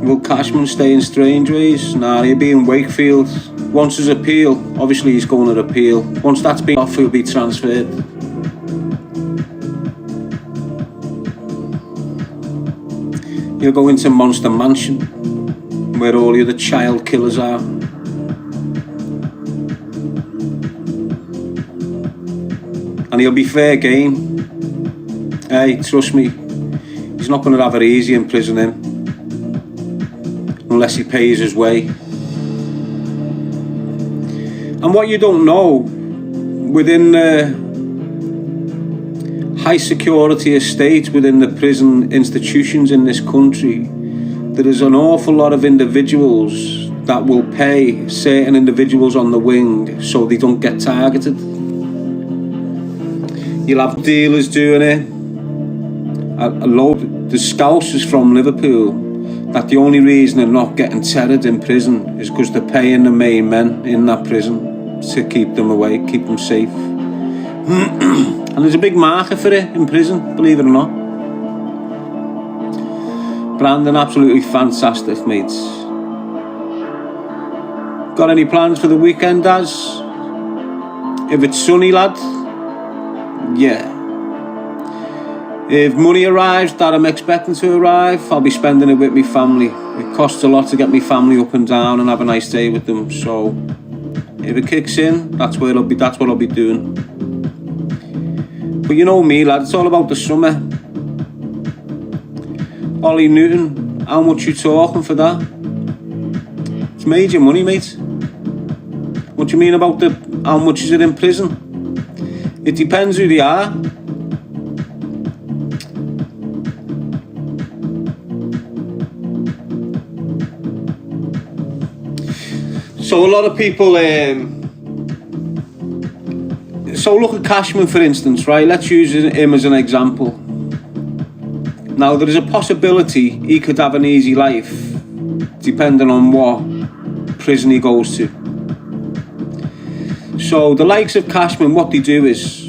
Will Cashman stay in Strangeways? Nah, he'll be in Wakefield. Once his appeal, obviously he's going to appeal. Once that's been off, he'll be transferred. He'll go into Monster Mansion, where all the other child killers are. And he'll be fair game. Hey, trust me, he's not going to have it easy in prison, him. Unless he pays his way. And what you don't know, within the high security estate, within the prison institutions in this country, there is an awful lot of individuals that will pay certain individuals on the wing so they don't get targeted. You'll have dealers doing it. A load, the Scousers from Liverpool, that the only reason they're not getting terrored in prison is because they're paying the main men in that prison to keep them away, keep them safe. And there's a big market for it in prison, believe it or not. Brandon, absolutely fantastic, mates. Got any plans for the weekend, Daz? If it's sunny, lad, yeah. If money arrives that I'm expecting to arrive, I'll be spending it with my family. It costs a lot to get my family up and down and have a nice day with them. So if it kicks in, that's what I'll be doing. But you know me, lad, it's all about the summer. Ollie Newton, how much you talking for that? It's major money, mate. What do you mean about how much is it in prison? It depends who they are. So a lot of people, so look at Cashman for instance, right? Let's use him as an example. Now there is a possibility he could have an easy life depending on what prison he goes to. So the likes of Cashman, what they do is,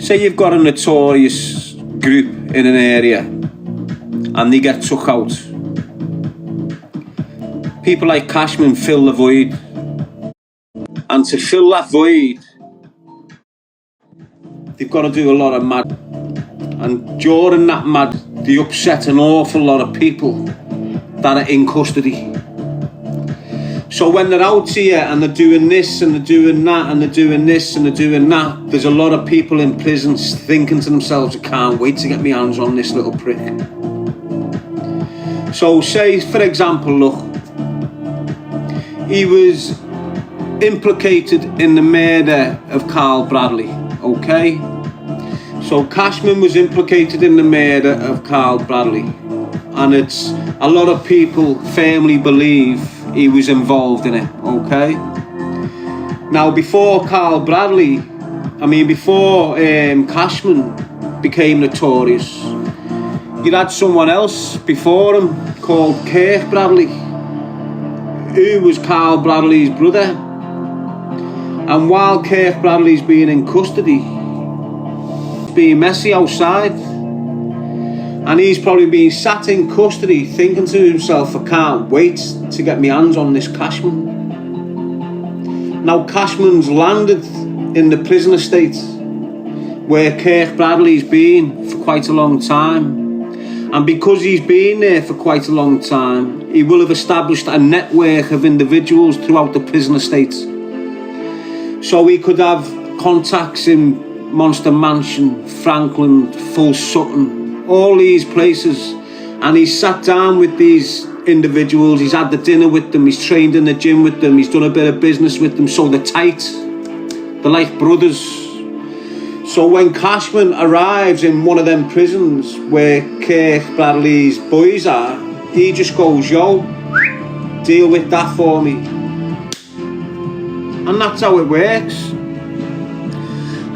say you've got a notorious group in an area and they get took out. People like Cashman fill the void. And to fill that void, they've got to do a lot of mad. And during that mad, they upset an awful lot of people that are in custody. So when they're out here and they're doing this and they're doing that and they're doing this and they're doing that, there's a lot of people in prisons thinking to themselves, I can't wait to get my hands on this little prick. So say, for example, look, he was implicated in the murder of Carl Bradley, okay? So Cashman was implicated in the murder of Carl Bradley, and it's a lot of people firmly believe he was involved in it, okay? Now before Cashman became notorious, you had someone else before him called Kirk Bradley, who was Carl Bradley's brother. And while Kirk Bradley's being in custody, he's being messy outside, and he's probably been sat in custody thinking to himself, I can't wait to get my hands on this Cashman. Now Cashman's landed in the prison estate where Kirk Bradley's been for quite a long time. And because he's been there for quite a long time, he will have established a network of individuals throughout the prison estate. So he could have contacts in Monster Mansion, Franklin, Full Sutton, all these places. And he's sat down with these individuals, he's had the dinner with them, he's trained in the gym with them, he's done a bit of business with them, so they're tight. They're like brothers. So when Cashman arrives in one of them prisons where Kirk Bradley's boys are, he just goes, yo, deal with that for me. And that's how it works.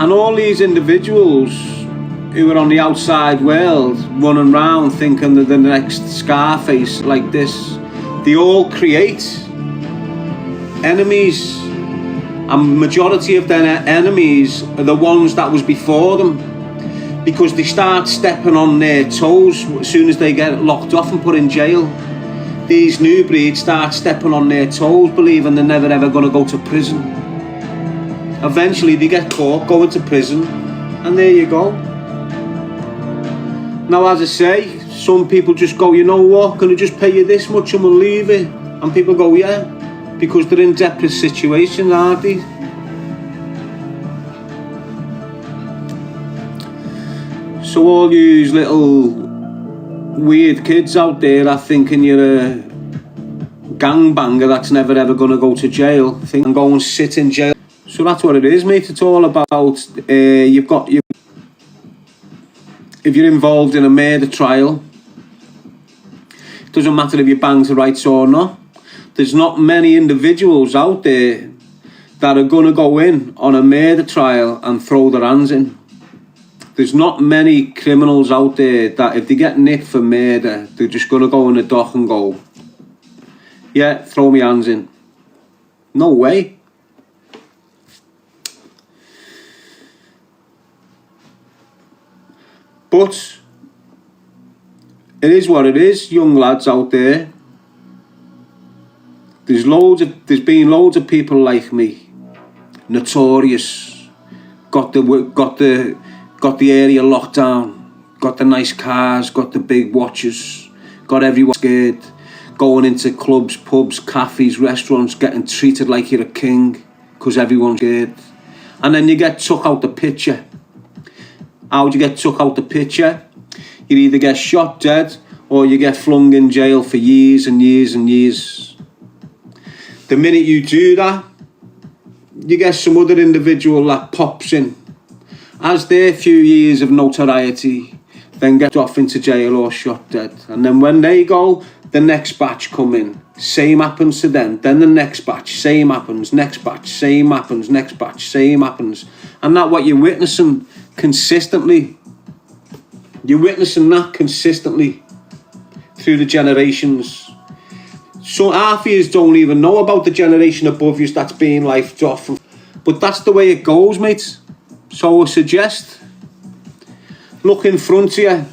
And all these individuals who are on the outside world running around thinking they're the next Scarface like this, they all create enemies. And majority of their enemies are the ones that was before them. because they start stepping on their toes as soon as they get locked off and put in jail. These new breeds start stepping on their toes, believing they're never ever going to go to prison. Eventually they get caught, go into prison, and there you go. Now, as I say, some people just go, you know what, can I just pay you this much and we'll leave it? And people go, yeah, because they're in desperate situations, aren't they? So all you little weird kids out there are thinking you're a gangbanger that's never ever going to go to jail, think and go and sit in jail. So that's what it is, mate. It's all about if you're involved in a murder trial, it doesn't matter if you bang the rights or not. There's not many individuals out there that are going to go in on a murder trial and throw their hands in. There's not many criminals out there that if they get nicked for murder, they're just going to go in the dock and go, yeah, throw my hands in. No way. But it is what it is, young lads out there. There's been loads of people like me, notorious, got the area locked down, got the nice cars, got the big watches, got everyone scared, going into clubs, pubs, cafes, restaurants, getting treated like you're a king because everyone's scared. And then you get took out the picture. How do you get took out the picture? You either get shot dead or you get flung in jail for years and years and years. The minute you do that, you get some other individual that pops in, has their few years of notoriety, then gets off into jail or shot dead. And then when they go, the next batch come in. Same happens to them. Then the next batch, same happens. Next batch, same happens. Next batch, same happens. And that's what you're witnessing consistently. You're witnessing that consistently through the generations. So half of you don't even know about the generation above you that's being lifed off. But that's the way it goes, mate. So I suggest, look in front of you.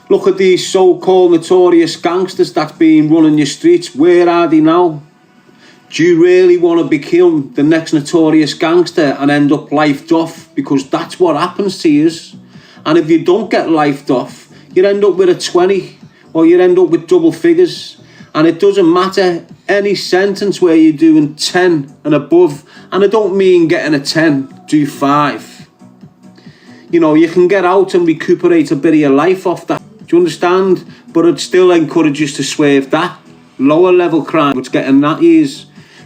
Look at these so-called notorious gangsters that's been running your streets. Where are they now? Do you really want to become the next notorious gangster and end up lifed off? Because that's what happens to you. And if you don't get lifed off, you end up with a 20 or you end up with double figures. And it doesn't matter any sentence where you're doing 10 and above. And I don't mean getting a 10, do 5. You know, you can get out and recuperate a bit of your life off that. Do you understand? But I'd still encourage you to swerve that lower level crime, what's getting that years.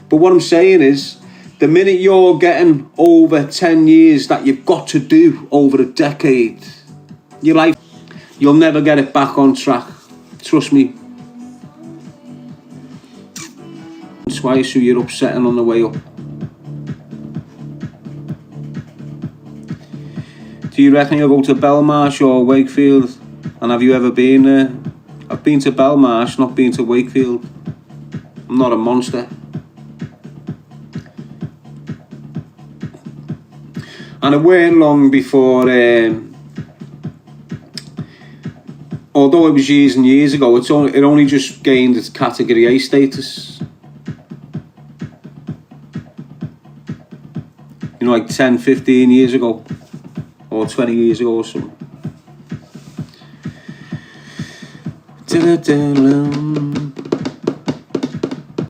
But what I'm saying is, the minute you're getting over 10 years that you've got to do over a decade, your life, you'll never get it back on track. Trust me. Twice who you're upsetting on the way up. Do you reckon you'll go to Belmarsh or Wakefield? And have you ever been there? I've been to Belmarsh, not been to Wakefield. I'm not a monster. And it weren't long before, although it was years and years ago, it only just gained its Category A status. You know, like 10, 15 years ago, or 20 years ago or something.